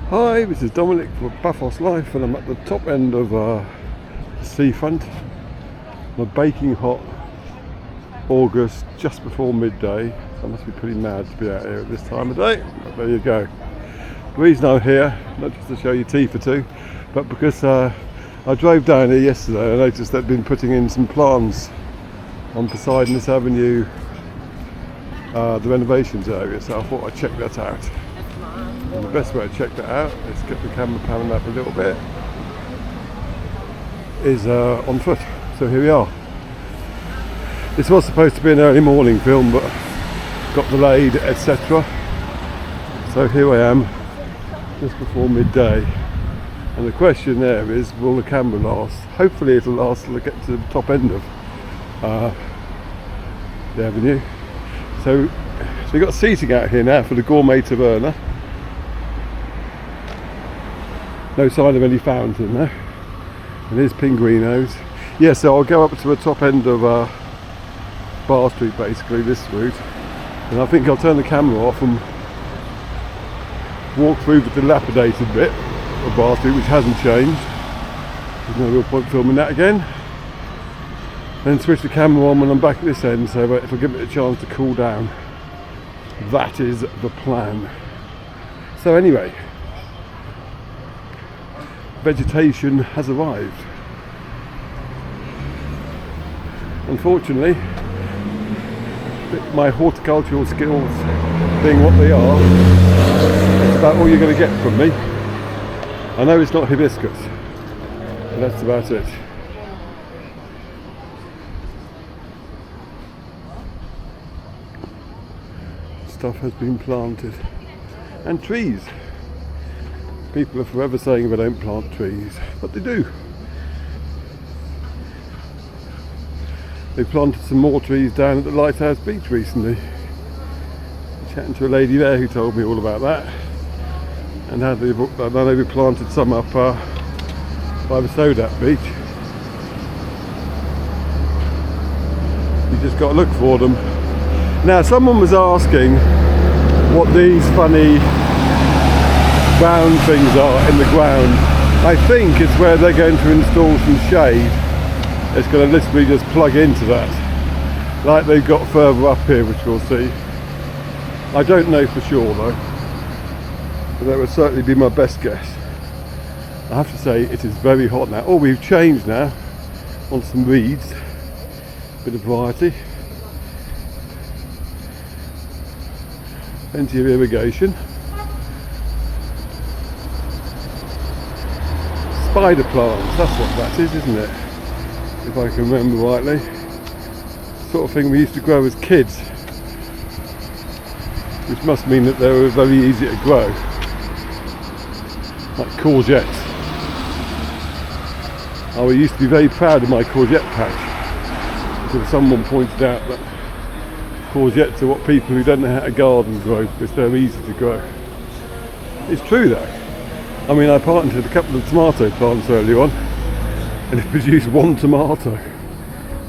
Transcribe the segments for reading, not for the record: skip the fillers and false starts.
Hi, this is Dominic for Paphos Life, and I'm at the top end of the seafront on a baking hot August, just before midday. So I must be pretty mad to be out here at this time of day, but there you go. The reason I'm here, not just to show you tea for two, but because I drove down here yesterday and I noticed they'd been putting in some plants on Poseidonos Avenue, the Renovations area, so I thought I'd check that out. And the best way to check that out, let's get the camera panning up a little bit, is on foot. So here we are. This was supposed to be an early morning film, but got delayed, etc. So here I am, just before midday. And the question there is, will the camera last? Hopefully it'll last till I get to the top end of the avenue. So we've got seating out here now for the gourmet taverna. No sign of any fountain there. And here's Pinguinos. Yeah, so I'll go up to the top end of Bar Street, basically, this route. And I think I'll turn the camera off and walk through the dilapidated bit of Bar Street, which hasn't changed. There's no real point filming that again. Then switch the camera on when I'm back at this end, so if I give it a chance to cool down. That is the plan. So anyway, vegetation has arrived. Unfortunately, my horticultural skills being what they are, that's about all you're going to get from me. I know it's not hibiscus, but that's about it. Stuff has been planted. And trees. People are forever saying they don't plant trees, but they do. They planted some more trees down at the Lighthouse Beach recently. Chatting to a lady there who told me all about that, and how they planted some up by the Sodat Beach. You just got to look for them. Now, someone was asking what these funny round things are in the ground. I think it's where they're going to install some shade. It's going to literally just plug into that, like they've got further up here, which we'll see. I don't know for sure though, but that would certainly be my best guess. I have to say it is very hot now. Oh, we've changed now on some reeds, bit of variety, plenty of irrigation. Spider plants, that's what that is, isn't it? If I can remember rightly. Sort of thing we used to grow as kids. Which must mean that they were very easy to grow. Like courgettes. I used to be very proud of my courgette patch, until someone pointed out that courgettes are what people who don't know how to garden grow, because they're easy to grow. It's true though. I mean, I planted a couple of tomato plants earlier on, and it produced one tomato,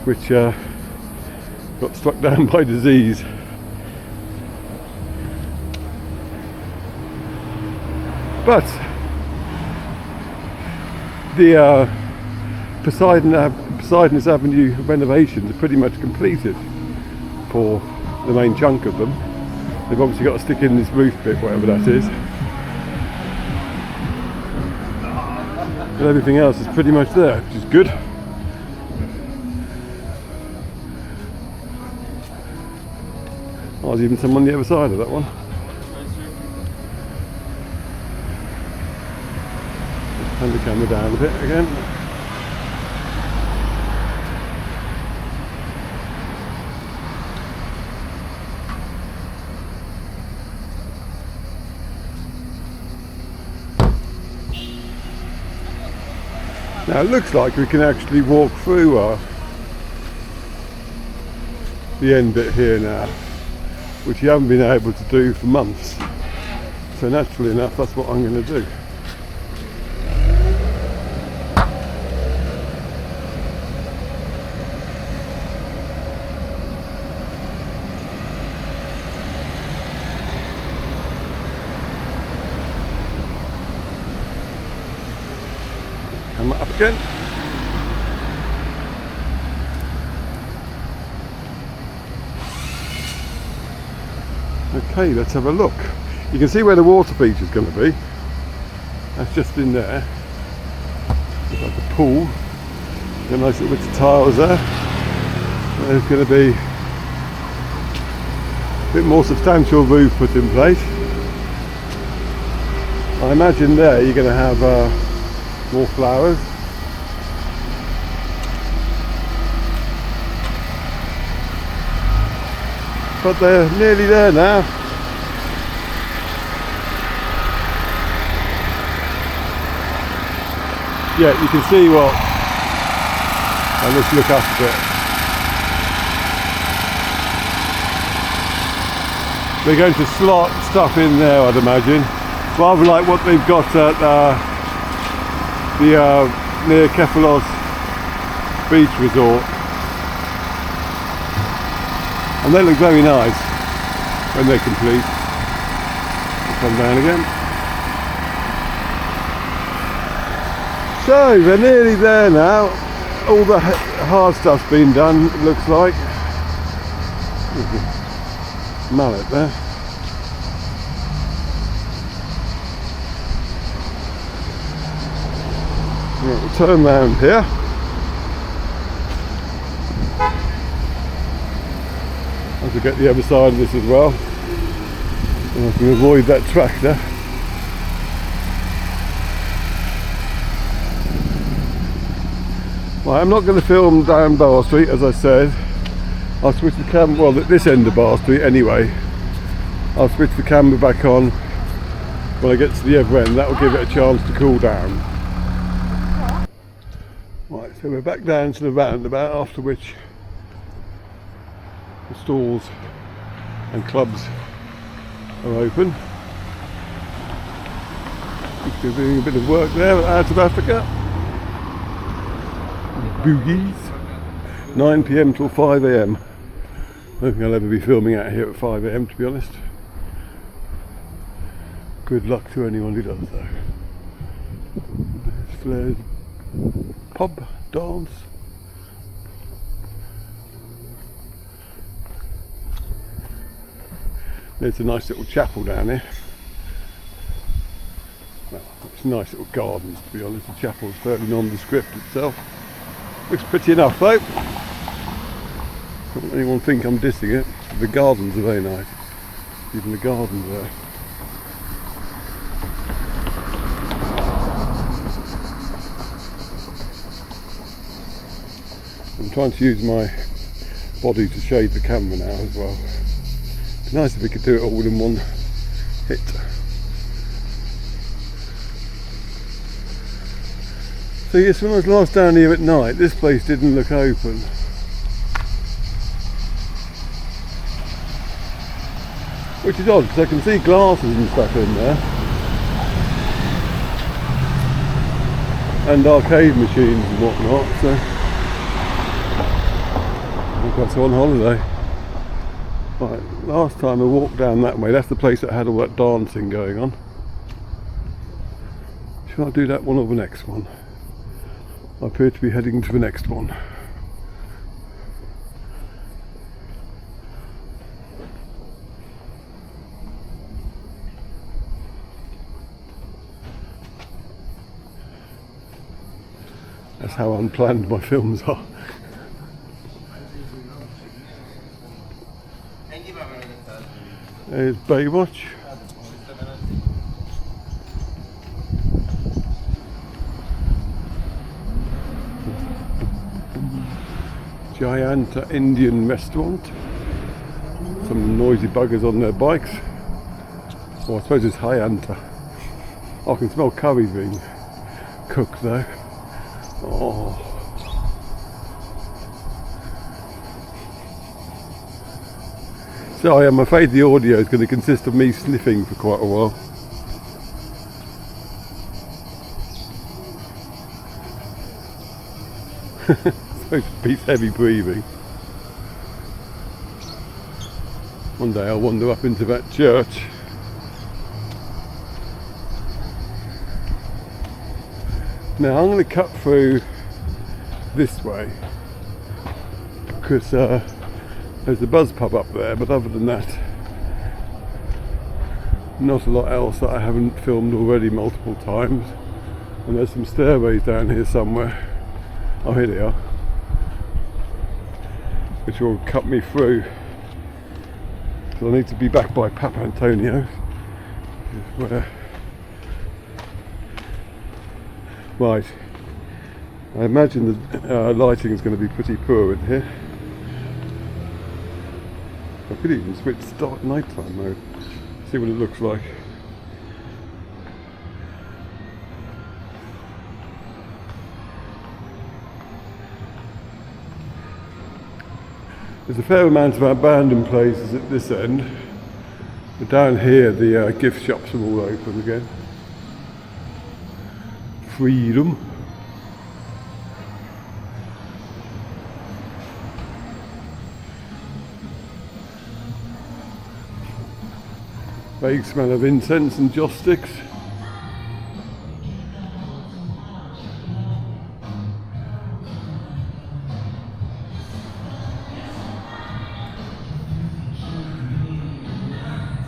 which got struck down by disease. But the Poseidonos Avenue renovations are pretty much completed for the main chunk of them. They've obviously got to stick in this roof bit, whatever that is. But everything else is pretty much there, which is good. Oh, there's even some on the other side of that one. Turn the camera down a bit again. Now it looks like we can actually walk through the end bit here now, which you haven't been able to do for months. So naturally enough, that's what I'm going to do. that up again. Okay, let's have a look. You can see where the water feature is going to be. That's just in there. It's like a pool. Got a nice little bit of tiles there. There's going to be a bit more substantial roof put in place. I imagine there you're going to have more flowers. But they're nearly there now. Yeah, you can see what. And let's look up a bit. They're going to slot stuff in there, I'd imagine, rather like what they've got at near Paphos beach resort. And they look very nice when they're complete. Come down again. So they're nearly there now. All the hard stuff's been done, it looks like. Mallet there. Right, we'll turn round here. I have to get the other side of this as well. And I can avoid that tractor. Well, I'm not going to film down Bar Street, as I said. I'll switch the camera, well, this end of Bar Street anyway. I'll switch the camera back on when I get to the other end. That will give it a chance to cool down. Right, so we're back down to the roundabout, after which the stalls and clubs are open. Still doing a bit of work there out of Africa. Boogies. 9 PM till 5 AM. I don't think I'll ever be filming out here at 5 AM, to be honest. Good luck to anyone who does though. There's Flair's pub dance. There's a nice little chapel down here. Well, it's nice little gardens, to be honest. The chapel's fairly nondescript itself. Looks pretty enough though. Don't want anyone think I'm dissing it. The gardens are very nice. Even the gardens there. I'm trying to use my body to shade the camera now as well. It'd be nice if we could do it all in one hit. So yes, when I was last down here at night, this place didn't look open. Which is odd, because I can see glasses and stuff in there. And arcade machines and whatnot, so I think that's on holiday. Right, last time I walked down that way, that's the place that had all that dancing going on. Shall I do that one or the next one? I appear to be heading to the next one. That's how unplanned my films are. There's Baywatch. Giant Indian restaurant. Some noisy buggers on their bikes. Oh, I suppose it's Hyanta. Oh, I can smell curry being cooked though. Oh. Sorry, I'm afraid the audio is going to consist of me sniffing for quite a while. So it beats heavy breathing. One day I'll wander up into that church. Now I'm going to cut through this way because there's a buzz pub up there, but other than that, not a lot else that I haven't filmed already multiple times. And there's some stairways down here somewhere. Oh, here they are, which will cut me through. So I need to be back by Papa Antonio, where, right, I imagine the lighting is going to be pretty poor in here. I could even switch to dark nighttime mode, see what it looks like. There's a fair amount of abandoned places at this end, but down here the gift shops are all open again. Freedom. Vague smell of incense and joss sticks.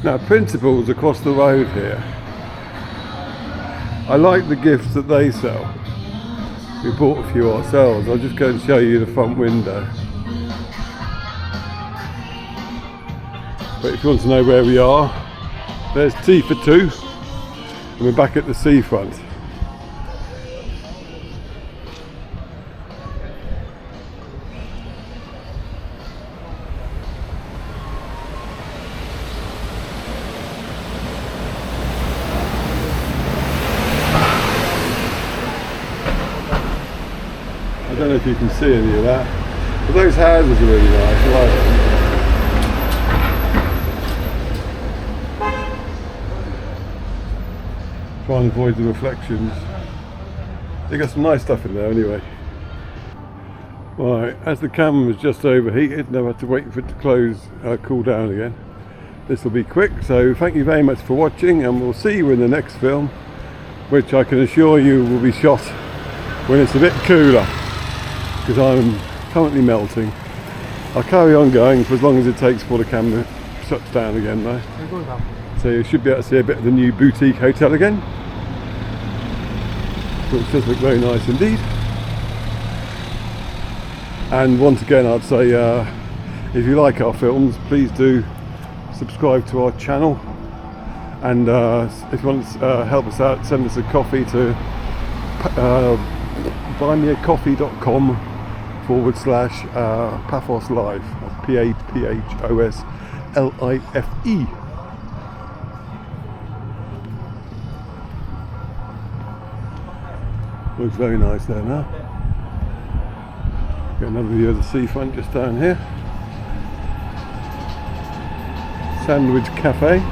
Now, Principles across the road here, I like the gifts that they sell. We bought a few ourselves. I'll just go and show you the front window. But if you want to know where we are, there's tea for two, and we're back at the seafront. I don't know if you can see any of that, but those houses are really nice. I like them. Try and avoid the reflections. They got some nice stuff in there anyway. Right, as the camera was just overheated, now I have to wait for it to cool down again. This will be quick, so thank you very much for watching, and we'll see you in the next film, which I can assure you will be shot when it's a bit cooler, because I'm currently melting. I'll carry on going for as long as it takes before the camera shuts down again though. So you should be able to see a bit of the new boutique hotel again, which does look very nice indeed. And once again, I'd say if you like our films, please do subscribe to our channel, and if you want to help us out, send us a coffee to buymeacoffee.com/Paphos Live. That's PAPHOSLIFE. Looks very nice there now. Get another view of the seafront just down here. Sandwich Cafe.